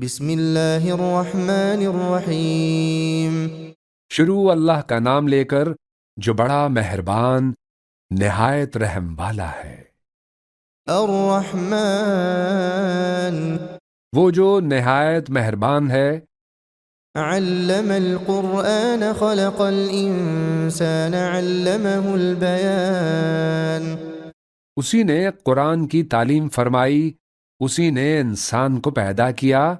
بسم اللہ الرحمن الرحیم۔ شروع اللہ کا نام لے کر جو بڑا مہربان نہایت رحم والا ہے۔ الرحمن، وہ جو نہایت مہربان ہے۔ علم القرآن خلق الانسان علمہ البیان۔ اسی نے قرآن کی تعلیم فرمائی، اسی نے انسان کو پیدا کیا،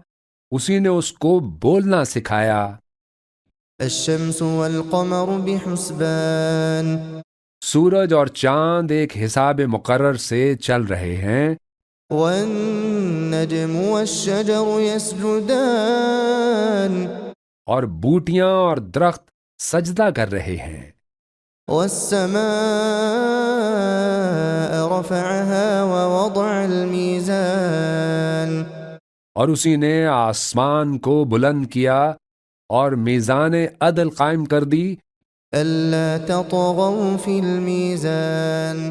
اسی نے اس کو بولنا سکھایا۔ الشمس والقمر بحسبان۔ سورج اور چاند ایک حساب مقرر سے چل رہے ہیں۔ والنجم والشجر يسجدان۔ اور بوٹیاں اور درخت سجدہ کر رہے ہیں۔ والسماء رفعها ووضع الميزان۔ اور اسی نے آسمان کو بلند کیا اور میزان عدل قائم کر دی ألا تطغوا في الميزان۔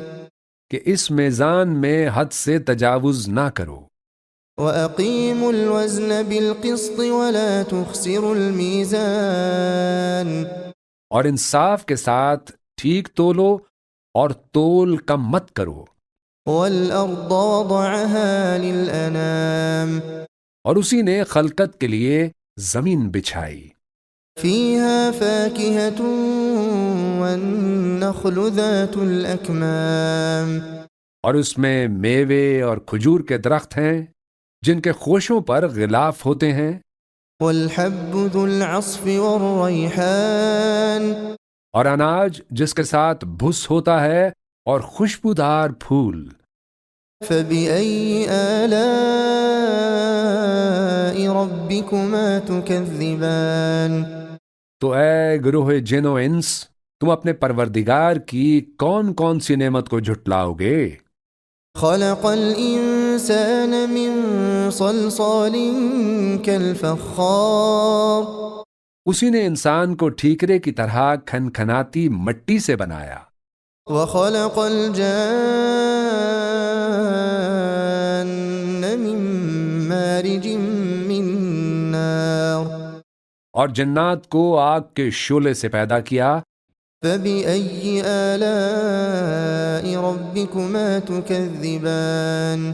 کہ اس میزان میں حد سے تجاوز نہ کرو۔ وأقيموا الوزن بالقسط ولا تخسروا الميزان۔ اور انصاف کے ساتھ ٹھیک تولو اور تول کم مت کرو۔ والأرض وضعها للأنام۔ اور اسی نے خلقت کے لیے زمین بچھائی۔ فيها فاكهة والنخل ذات الأكمام۔ اور اس میں میوے اور کھجور کے درخت ہیں جن کے خوشوں پر غلاف ہوتے ہیں۔ والحب ذو العصف والريحان۔ اور اناج جس کے ساتھ بھس ہوتا ہے اور خوشبودار پھول۔ فبأي آلاء ربكما تكذبان۔ تو اے گروہ جن و انس، تم اپنے پروردگار کی کون کون سی نعمت کو جھٹلاؤ گے؟ خلق الإنسان من صلصال كالفخار۔ اسی نے انسان کو ٹھیکرے کی طرح کھنکھناتی مٹی سے بنایا۔ وخلق الجان من مارج من نار۔ اور جنات کو آگ کے شعلے سے پیدا کیا۔ فبأي آلاء ربكما تكذبان۔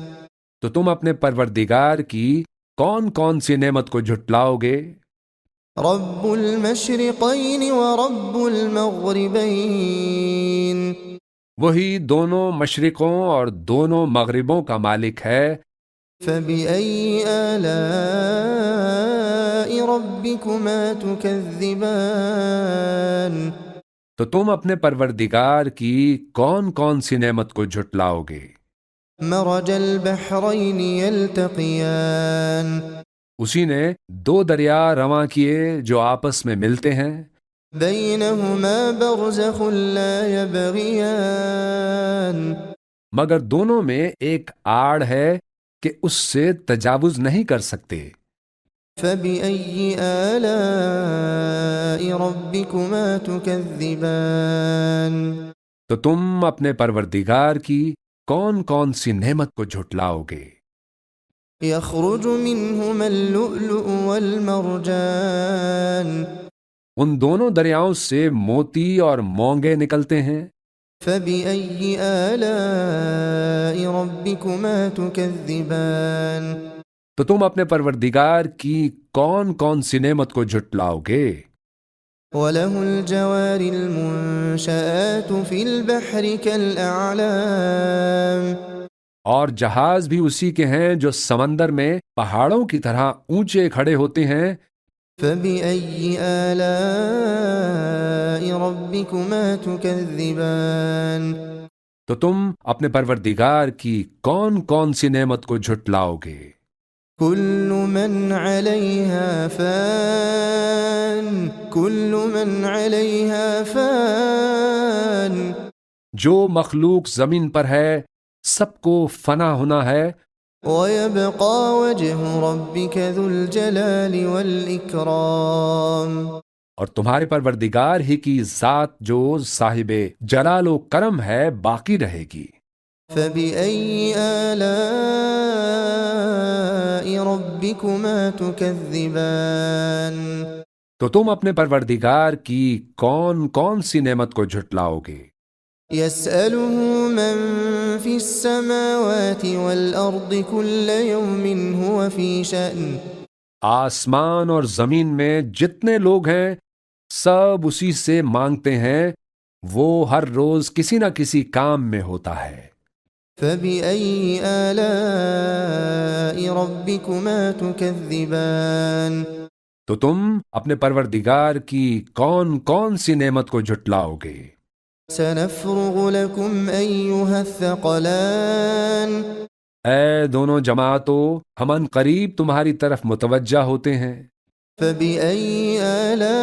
تو تم اپنے پروردگار کی کون کون سی نعمت کو جھٹلاؤ گے؟ رب المشرقين ورب المغربين۔ وہی دونوں مشرقوں اور دونوں مغربوں کا مالک ہے۔ فبأي آلاء ربكما تكذبان۔ تو تم اپنے پروردگار کی کون کون سی نعمت کو جھٹلاؤ گے؟ مرج البحرين يلتقيان۔ اسی نے دو دریا رواں کیے جو آپس میں ملتے ہیں۔ بينهما برزخ لا يبغيان۔ مگر دونوں میں ایک آڑ ہے کہ اس سے تجاوز نہیں کر سکتے۔ فبأي آلاء ربكما تكذبان۔ تو تم اپنے پروردگار کی کون کون سی نعمت کو جھٹلاؤ گے؟ يخرج منهما اللؤلؤ والمرجان۔ ان دونوں دریاؤں سے موتی اور مونگے نکلتے ہیں۔ فبأي آلاء ربكما تكذبان۔ تو تم اپنے پروردگار کی کون کون سی نعمت کو جھٹلاؤ گے؟ وله الجوار المنشآت في البحر كالأعلام۔ اور جہاز بھی اسی کے ہیں جو سمندر میں پہاڑوں کی طرح اونچے کھڑے ہوتے ہیں۔ فبأي آلاء ربكما تكذبان۔ تو تم اپنے پروردگار کی کون کون سی نعمت کو جھٹلاؤ گے؟ كل من عليها فان۔ كل من عليها فان۔ جو مخلوق زمین پر ہے سب کو فنا ہونا ہے۔ ويبقى وجه ربك ذو الجلال والإكرام۔ اور تمہارے پروردگار ہی کی ذات جو صاحب جلال و کرم ہے باقی رہے گی۔ فبأي آلاء ربكما تكذبان تو تم اپنے پروردگار کی کون کون سی نعمت کو جھٹلاؤ گے؟ يسأله من في السماوات والأرض كل يوم هو في شأن آسمان اور زمین میں جتنے لوگ ہیں سب اسی سے مانگتے ہیں، وہ ہر روز کسی نہ کسی کام میں ہوتا ہے۔ فبأي آلاء ربكما تكذبان تو تم اپنے پروردگار کی کون کون سی نعمت کو جھٹلاؤ گے؟ سنفرغ لكم أيها الثقلان اے دونوں جماعتوں، ہم ان قریب تمہاری طرف متوجہ ہوتے ہیں۔ فبأي آلاء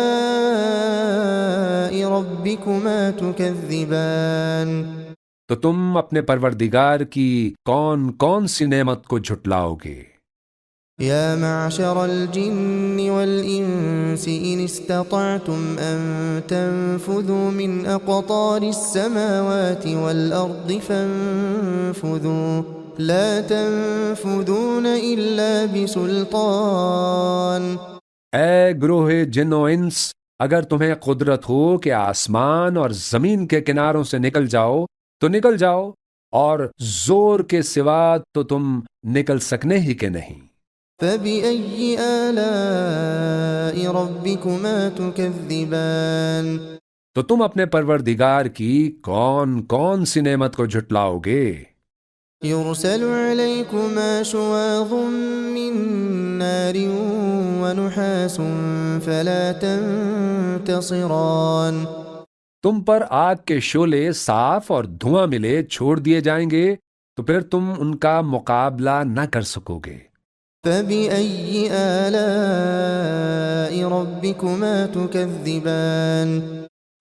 ربكما تكذبان تو تم اپنے پروردگار کی کون کون سی نعمت کو جھٹلاؤ گے؟ يا معشر الجن والإنس إن استطعتم أن تنفذوا من أقطار السماوات والأرض فانفذوا لا تنفذون إلا بسلطان اے گروہ جن و انس، اگر تمہیں قدرت ہو کہ آسمان اور زمین کے کناروں سے نکل جاؤ تو نکل جاؤ، اور زور کے سوا تو تم نکل سکنے ہی کے نہیں۔ فبأي آلاء ربكما تكذبان تو تم اپنے پروردگار کی کون کون سی نعمت کو جھٹلاؤ گے؟ يرسل عليكما شواظ من نار ونحاس فلا تنتصران تم پر آگ کے شعلے صاف اور دھواں ملے چھوڑ دیے جائیں گے تو پھر تم ان کا مقابلہ نہ کر سکو گے۔ فبأي آلاء ربكما تكذبان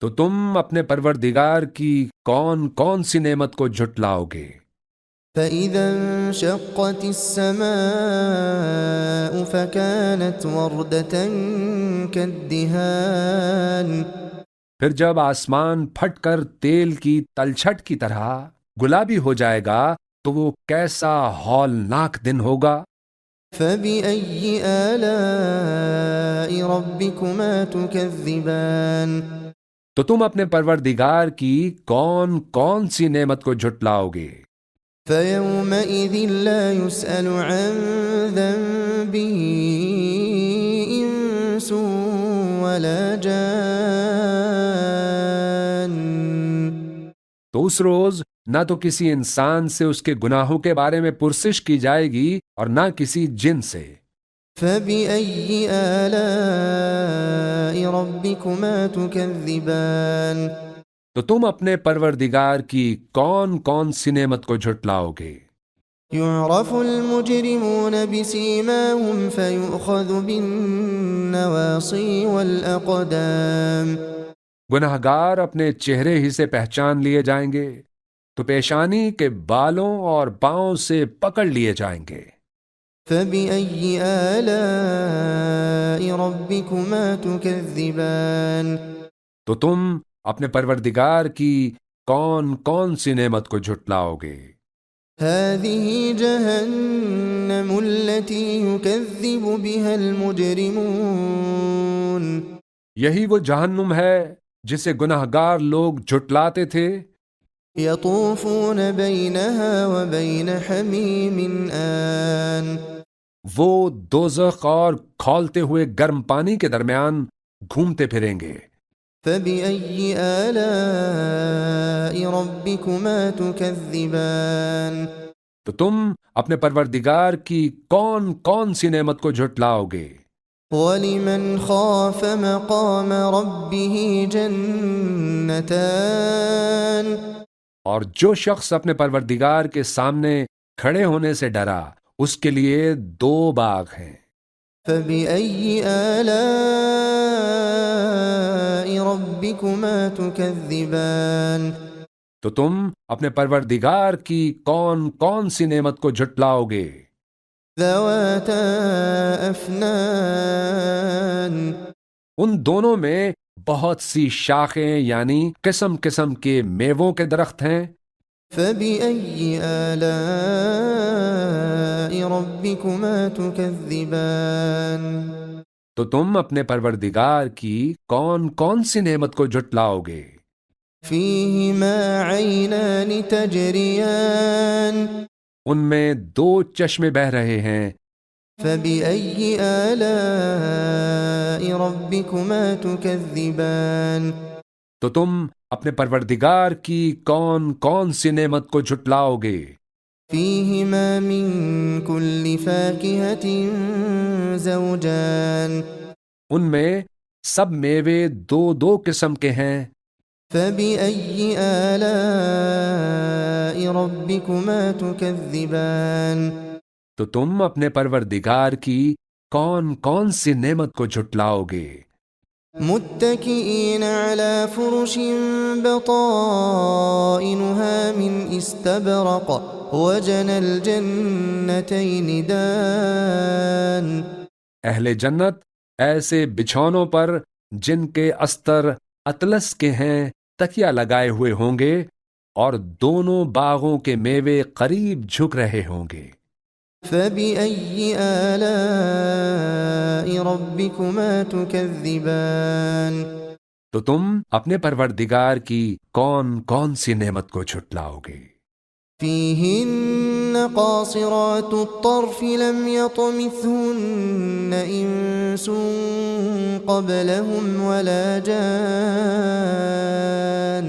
تو تم اپنے پروردگار کی کون کون سی نعمت کو جھٹلاؤ گے؟ فإذا انشقت السماء فكانت وردة كالدهان پھر جب آسمان پھٹ کر تیل کی تلچھٹ کی طرح گلابی ہو جائے گا تو وہ کیسا ہولناک دن ہوگا۔ فبأي آلاء ربكما تكذبان تو تم اپنے پروردگار کی کون کون سی نعمت کو جھٹلاؤ گے؟ فيومئذ لا يسأل عن ذنبه إنس ولا جان تو اس روز نہ تو کسی انسان سے اس کے گناہوں کے بارے میں پرسش کی جائے گی اور نہ کسی جن سے۔ فبأي آلاء ربكما تكذبان تو تم اپنے پروردگار کی کون کون سی نعمت کو جھٹلاؤ گے؟ يعرف المجرمون بسيماهم فيؤخذ بالنواصي والأقدام گناہگار اپنے چہرے ہی سے پہچان لیے جائیں گے تو پیشانی کے بالوں اور پاؤں سے پکڑ لیے جائیں گے۔ فبأي آلاء ربكما تكذبان تو تم اپنے پروردگار کی کون کون سی نعمت کو جھٹلاؤ گے؟ هذه جهنم التي يكذب بها المجرمون یہی وہ جہنم ہے جسے گناہگار لوگ جھٹلاتے تھے۔ يطوفون بينها وبين حميم آن وہ دوزخ اور کھولتے ہوئے گرم پانی کے درمیان گھومتے پھریں گے۔ فبأي آلاء ربكما تكذبان تو تم اپنے پروردگار کی کون کون سی نعمت کو جھٹلاؤ گے؟ ولمن خاف مقام ربه جنتان اور جو شخص اپنے پروردگار کے سامنے کھڑے ہونے سے ڈرا اس کے لیے 2 باغ ہیں۔ فبأي آلاء ربكما تكذبان تو تم اپنے پروردگار کی کون کون سی نعمت کو جھٹلاؤ گے؟ ذواتا افنان ان دونوں میں بہت سی شاخیں یعنی قسم قسم کے میووں کے درخت ہیں۔ فبأي آلاء ربكما تكذبان تو تم اپنے پروردگار کی کون کون سی نعمت کو جھٹلاؤ گے؟ فيهما عينان تجريان ان میں دو چشمے بہہ رہے ہیں، فبأي آلاء ربكما تكذبان تو تم اپنے پروردگار کی کون کون سی نعمت کو جھٹلاؤ گے؟ فيهما من كل فاكهة زوجان ان میں سب میوے دو دو قسم کے ہیں، فبأي آلاء ربكما تكذبان تو تم اپنے پروردگار کی کون کون سی نعمت کو جھٹلاؤ گے؟ متكئين على فرش بطائنها من استبرق وجنى الجنتين دان اہل جنت ایسے بچھونوں پر جن کے استر اطلس کے ہیں تکیہ لگائے ہوئے ہوں گے اور دونوں باغوں کے میوے قریب جھک رہے ہوں گے۔ فبأي آلاء ربكما تكذبان تو تم اپنے پروردگار کی کون کون سی نعمت کو جھٹلاؤ گے؟ فيهن قاصرات الطرف لم يطمثهن إنس قبلهم ولا جان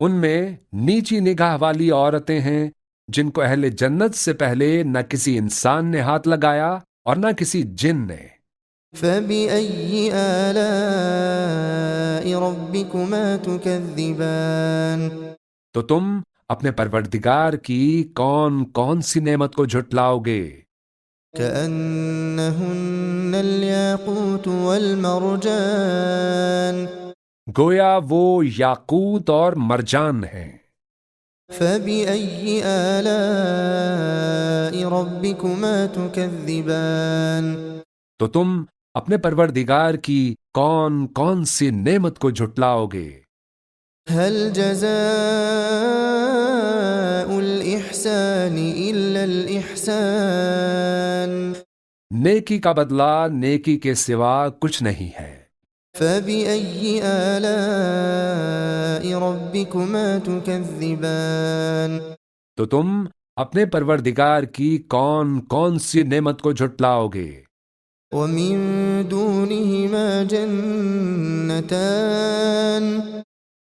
ان میں نیچی نگاہ والی عورتیں ہیں جن کو اہل جنت سے پہلے نہ کسی انسان نے ہاتھ لگایا اور نہ کسی جن نے۔ فبأي آلاء ربكما تكذبان تو تم اپنے پروردگار کی کون کون سی نعمت کو جھٹلاؤ گے؟ كأنهن الياقوت والمرجان گویا وہ یاقوت اور مرجان ہیں۔ فبأي آلاء ربكما تكذبان تو تم اپنے پروردگار کی کون کون سی نعمت کو جھٹلاؤ گے؟ هل جزاء الإحسان إلا الإحسان نیکی کا بدلہ نیکی کے سوا کچھ نہیں ہے۔ فبأي آلاء ربكما تكذبان تو تم اپنے پروردگار کی کون کون سی نعمت کو جھٹلاؤ گے؟ ومن دونهما جنتان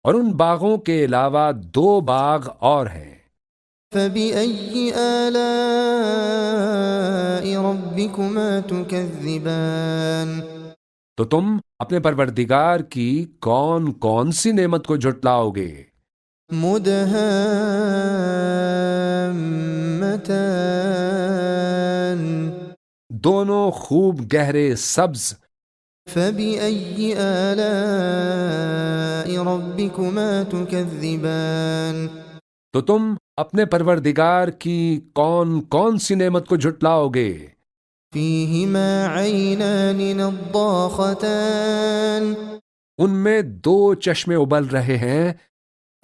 اور ان باغوں کے علاوہ دو باغ اور ہیں۔ فبأي آلاء ربكما تكذبان تو تم اپنے پروردگار کی کون کون سی نعمت کو جھٹلاؤ گے؟ مدهامتان دونوں خوب گہرے سبز۔ فبأي آلاء ربكما تكذبان تو تم اپنے پروردگار کی کون کون سی نعمت کو جھٹلاؤ گے؟ فيهما عينان نضاختان ان میں دو چشمے ابل رہے ہیں۔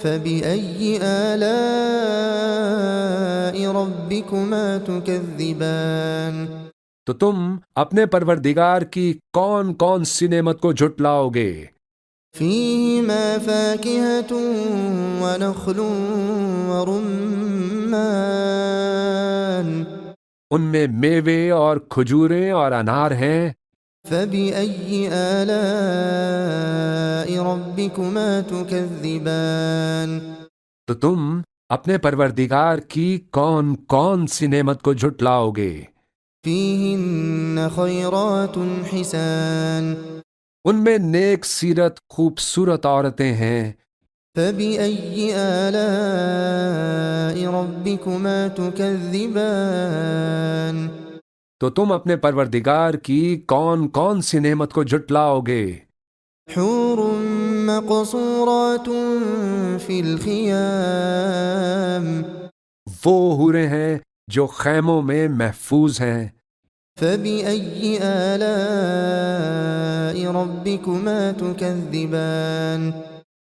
فبأي آلاء ربكما تكذبان تو تم اپنے پروردگار کی کون کون سی نعمت کو جھٹلاؤ گے؟ فيهما فاكهة ونخل ورمان ان میں میوے اور کھجوریں اور انار ہیں۔ فبأي آلاء ربكما تكذبان تو تم اپنے پروردگار کی کون کون سی نعمت کو جھٹلاؤ گے؟ فيهن خيرات حسان ان میں نیک سیرت خوبصورت عورتیں ہیں۔ فبأي آلاء ربكما تكذبان تو تم اپنے پروردگار کی کون کون سی نعمت کو جھٹلاؤ گے؟ حور مقصورات في الخيام وہ حوریں ہیں جو خیموں میں محفوظ ہیں۔ فبأي آلاء ربكما تكذبان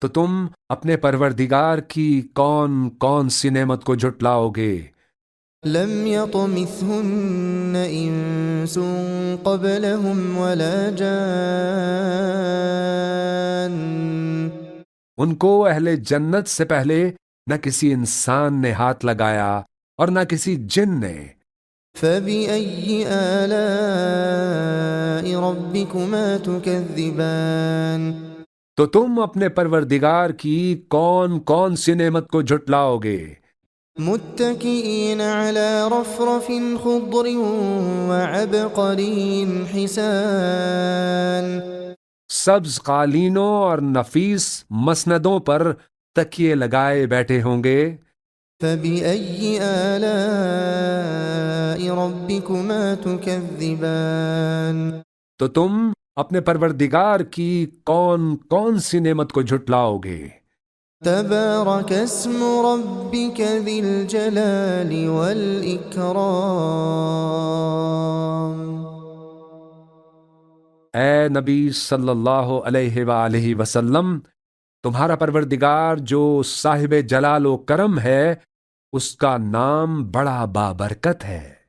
تو تم اپنے پروردگار کی کون کون سی نعمت کو جھٹلاؤ گے؟ لم يطمثهن إنس قبلهم ولا جان ان کو اہل جنت سے پہلے نہ کسی انسان نے ہاتھ لگایا اور نہ کسی جن نے۔ فبأي آلاء ربكما تكذبان تو تم اپنے پروردگار کی کون کون سی نعمت کو جھٹلاؤ گے؟ متكئين على رفرف خضر وعبقري حسان سبز قالینوں اور نفیس مسندوں پر تکیے لگائے بیٹھے ہوں گے۔ فبأي آلاء ربكما تكذبان تو تم اپنے پروردگار کی کون کون سی نعمت کو جھٹلاؤ گے؟ تبارك اسم ربك ذي الجلال والإكرام اے نبی صلی اللہ علیہ وآلہ وسلم، تمہارا پروردگار جو صاحب جلال و کرم ہے، اس کا نام بڑا بابرکت ہے۔